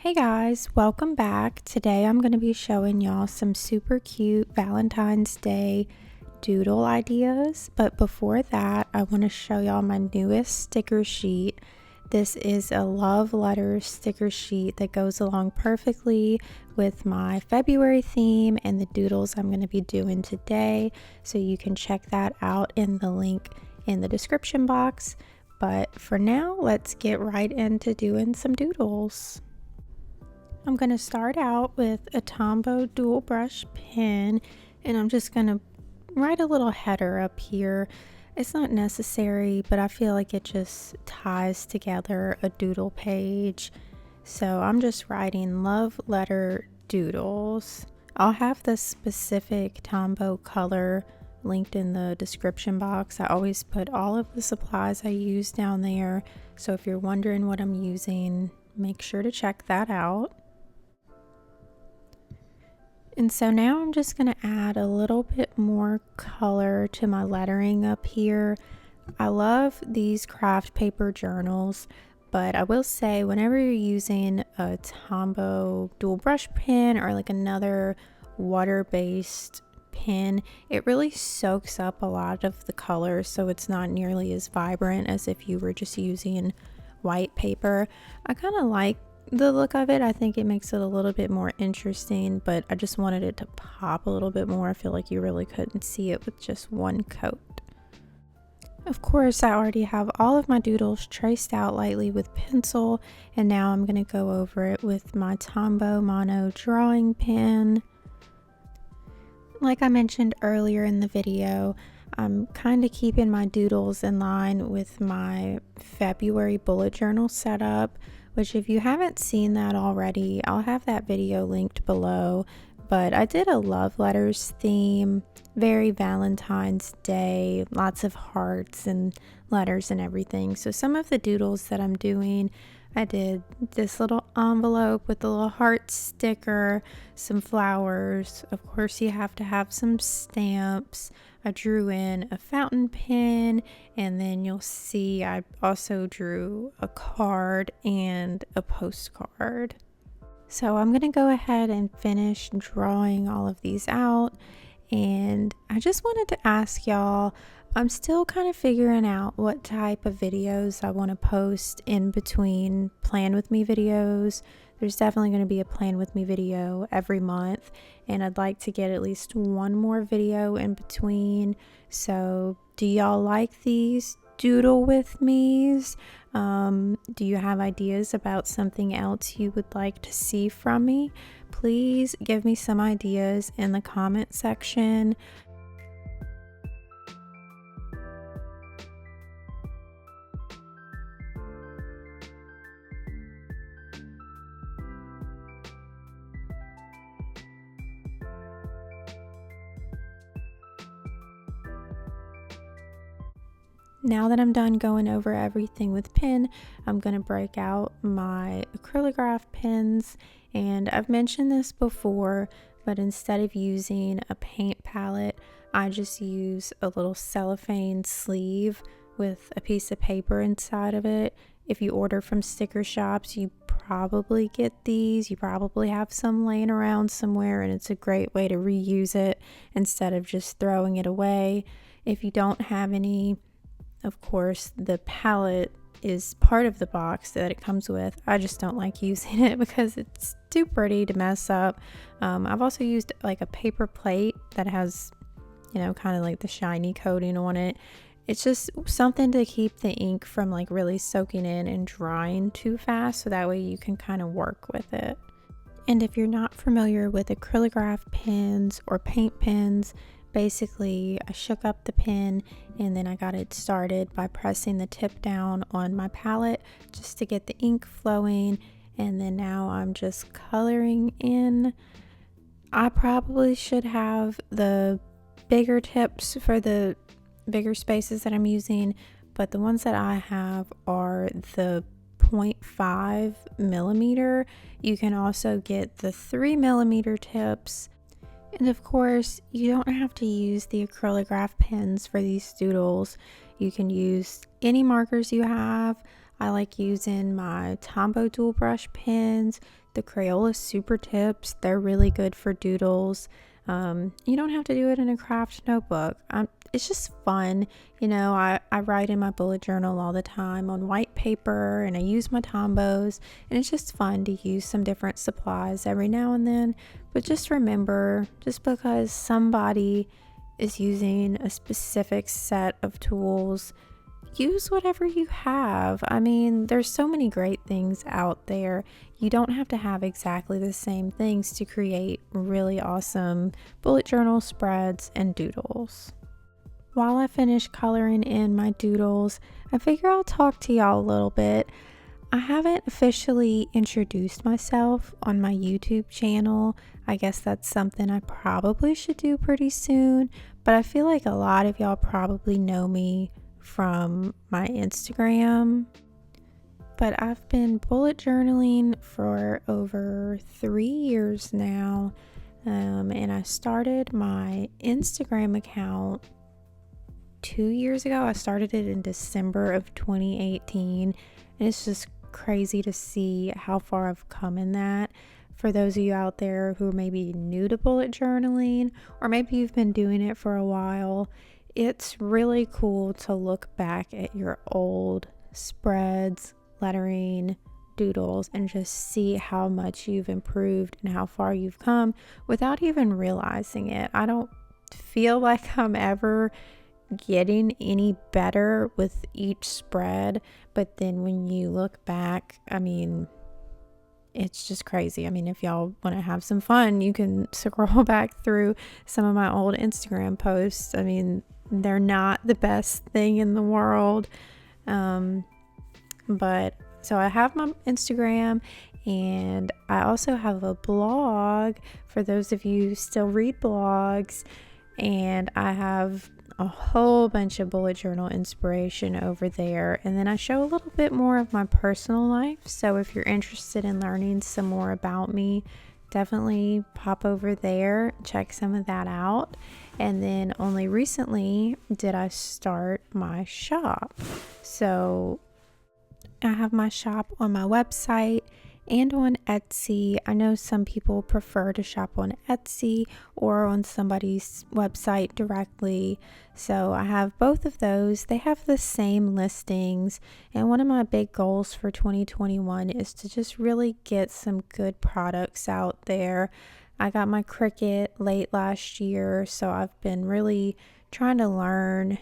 Hey guys, welcome back. Today I'm going to be showing y'all some super cute Valentine's Day doodle ideas. But before that, I want to show y'all my newest sticker sheet. This is a love letter sticker sheet that goes along perfectly with my February theme and the doodles I'm going to be doing today. So you can check that out in the link in the description box. But for now, let's get right into doing some doodles. I'm going to start out with a Tombow dual brush pen, and I'm just going to write a little header up here. It's not necessary, but I feel like it just ties together a doodle page. So I'm just writing love letter doodles. I'll have the specific Tombow color linked in the description box. I always put all of the supplies I use down there, so if you're wondering what I'm using, make sure to check that out. And so now I'm just going to add a little bit more color to my lettering up here. I love these craft paper journals, but I will say whenever you're using a Tombow dual brush pen or like another water-based pen, it really soaks up a lot of the color, so it's not nearly as vibrant as if you were just using white paper. I kind of like the look of it. I think it makes it a little bit more interesting, but I just wanted it to pop a little bit more. I feel like you really couldn't see it with just one coat. Of course, I already have all of my doodles traced out lightly with pencil, and now I'm going to go over it with my Tombow Mono drawing pen. Like I mentioned earlier in the video, I'm kind of keeping my doodles in line with my February bullet journal setup, which if you haven't seen that already, I'll have that video linked below. But I did a love letters theme, very Valentine's Day, lots of hearts and letters and everything. So some of the doodles that I'm doing, I did this little envelope with a little heart sticker, some flowers. Of course, you have to have some stamps. I drew in a fountain pen, and then you'll see I also drew a card and a postcard. So I'm going to go ahead and finish drawing all of these out, and I just wanted to ask y'all, I'm still kind of figuring out what type of videos I want to post in between Plan With Me videos. There's definitely going to be a Plan With Me video every month, and I'd like to get at least one more video in between. So do y'all like these doodle with me's? Do you have ideas about something else you would like to see from me? Please give me some ideas in the comment section. Now that I'm done going over everything with pen, I'm going to break out my acrylograph pens, and I've mentioned this before, but instead of using a paint palette, I just use a little cellophane sleeve with a piece of paper inside of it. If you order from sticker shops, you probably get these. You probably have some laying around somewhere, and it's a great way to reuse it instead of just throwing it away. If you don't have any, of course, the palette is part of the box that it comes with. I just don't like using it because it's too pretty to mess up. I've also used like a paper plate that has, kind of like the shiny coating on it. It's just something to keep the ink from like really soaking in and drying too fast, so that way you can kind of work with it. And if you're not familiar with acrylograph pens or paint pens, basically, I shook up the pen and then I got it started by pressing the tip down on my palette just to get the ink flowing, and then now I'm just coloring in. I probably should have the bigger tips for the bigger spaces that I'm using, but the ones that I have are the 0.5 millimeter. You can also get the 3 millimeter tips. And of course, you don't have to use the acrylograph pens for these doodles. You can use any markers you have. I like using my Tombow dual brush pens, the Crayola Super Tips. They're really good for doodles. You don't have to do it in a craft notebook. It's just fun. I write in my bullet journal all the time on white paper, and I use my Tombows, and it's just fun to use some different supplies every now and then. But just remember, just because somebody is using a specific set of tools, use whatever you have. I mean, there's so many great things out there. You don't have to have exactly the same things to create really awesome bullet journal spreads and doodles. While I finish coloring in my doodles, I figure I'll talk to y'all a little bit. I haven't officially introduced myself on my YouTube channel. I guess that's something I probably should do pretty soon, but I feel like a lot of y'all probably know me from my Instagram. But I've been bullet journaling for over 3 years now, and I started my Instagram account 2 years ago. I started it in December of 2018, and it's just crazy to see how far I've come in that. For those of you out there who are maybe new to bullet journaling, or maybe you've been doing it for a while, it's really cool to look back at your old spreads, lettering, doodles, and just see how much you've improved and how far you've come without even realizing it. I don't feel like I'm ever getting any better with each spread, but then when you look back, I mean, it's just crazy. I mean, if y'all want to have some fun, you can scroll back through some of my old Instagram posts. I mean, they're not the best thing in the world, but so I have my Instagram, and I also have a blog for those of you who still read blogs, and I have a whole bunch of bullet journal inspiration over there, and then I show a little bit more of my personal life. So if you're interested in learning some more about me, definitely pop over there, check some of that out. And then only recently did I start my shop. So I have my shop on my website and on Etsy. I know some people prefer to shop on Etsy or on somebody's website directly. So I have both of those. They have the same listings. And one of my big goals for 2021 is to just really get some good products out there. I got my Cricut late last year, so I've been really trying to learn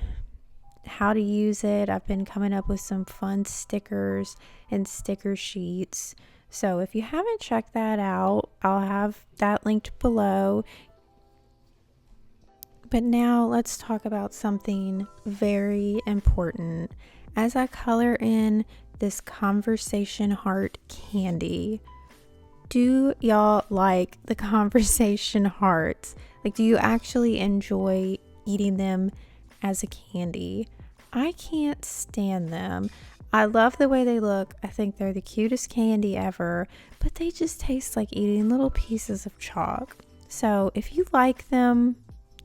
how to use it. I've been coming up with some fun stickers and sticker sheets. So if you haven't checked that out, I'll have that linked below. But now let's talk about something very important. As I color in this conversation heart candy, do y'all like the conversation hearts? Like, do you actually enjoy eating them as a candy? I can't stand them. I love the way they look. I think they're the cutest candy ever, but they just taste like eating little pieces of chalk. So if you like them,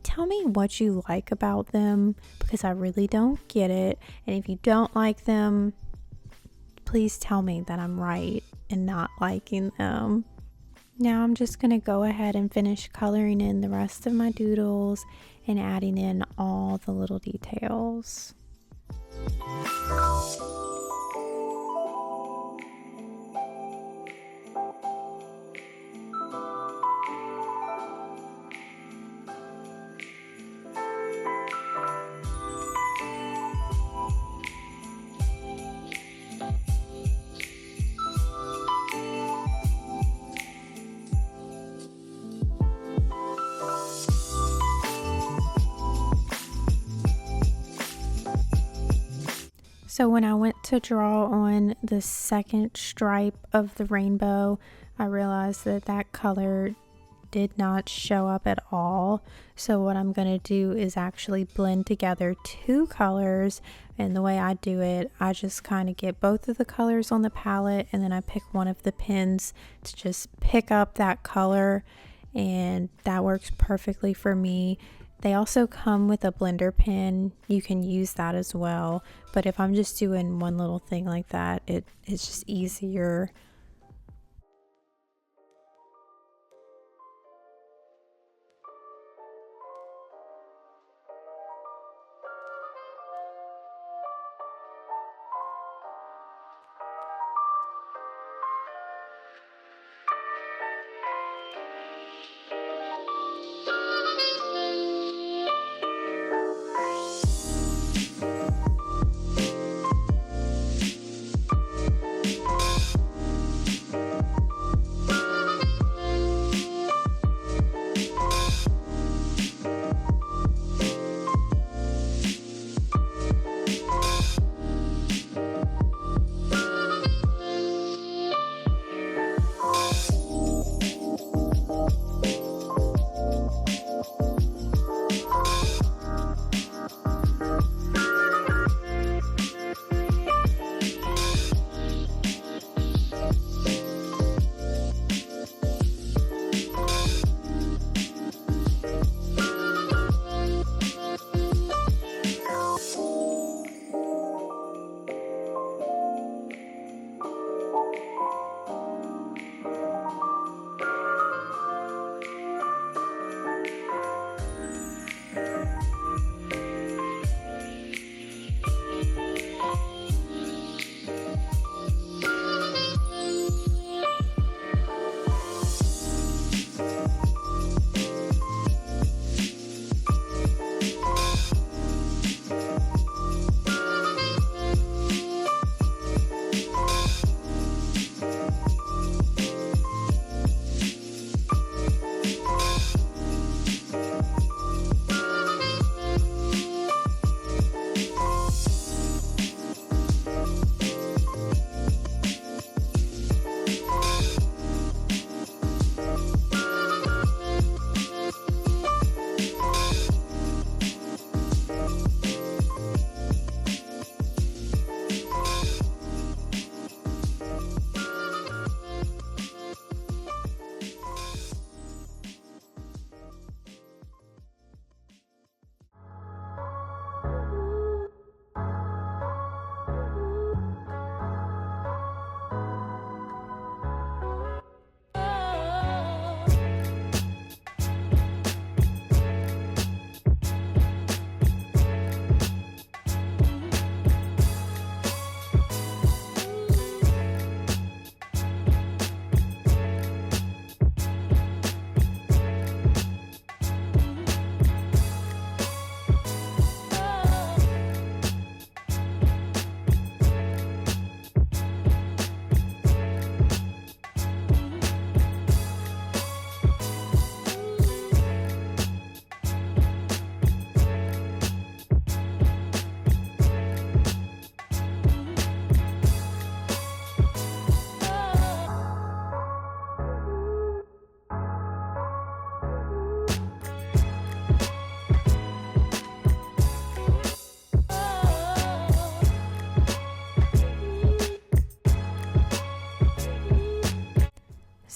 tell me what you like about them, because I really don't get it. And if you don't like them, please tell me that I'm right in not liking them. Now I'm just going to go ahead and finish coloring in the rest of my doodles and adding in all the little details. So when I went to draw on the second stripe of the rainbow, I realized that that color did not show up at all. So what I'm going to do is actually blend together two colors, and the way I do it, I just kind of get both of the colors on the palette, and then I pick one of the pens to just pick up that color, and that works perfectly for me. They also come with a blender pen. You can use that as well. But if I'm just doing one little thing like that, it's just easier.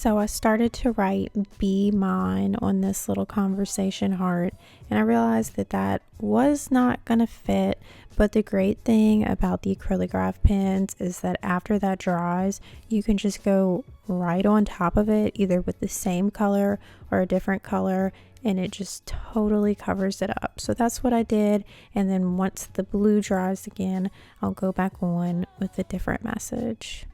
So I started to write "Be Mine" on this little conversation heart, and I realized that that was not going to fit. But the great thing about the acrylograph pens is that after that dries, you can just go right on top of it, either with the same color or a different color, and it just totally covers it up. So that's what I did, and then once the blue dries again, I'll go back on with a different message.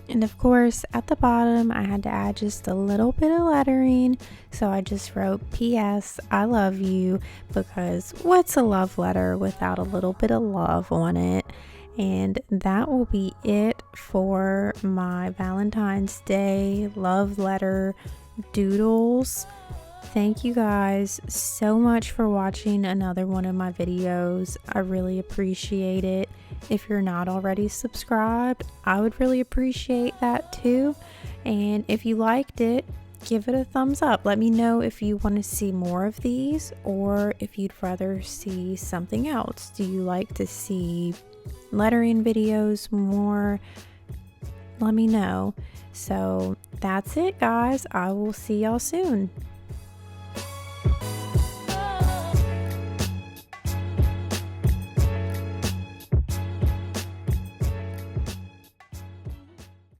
And of course, at the bottom, I had to add just a little bit of lettering. So I just wrote P.S. I love you, because what's a love letter without a little bit of love on it? And that will be it for my Valentine's Day love letter doodles. Thank you guys so much for watching another one of my videos. I really appreciate it. If you're not already subscribed, I would really appreciate that too. And if you liked it, give it a thumbs up. Let me know if you want to see more of these, or if you'd rather see something else. Do you like to see lettering videos more? Let me know. So that's it, guys. I will see y'all soon.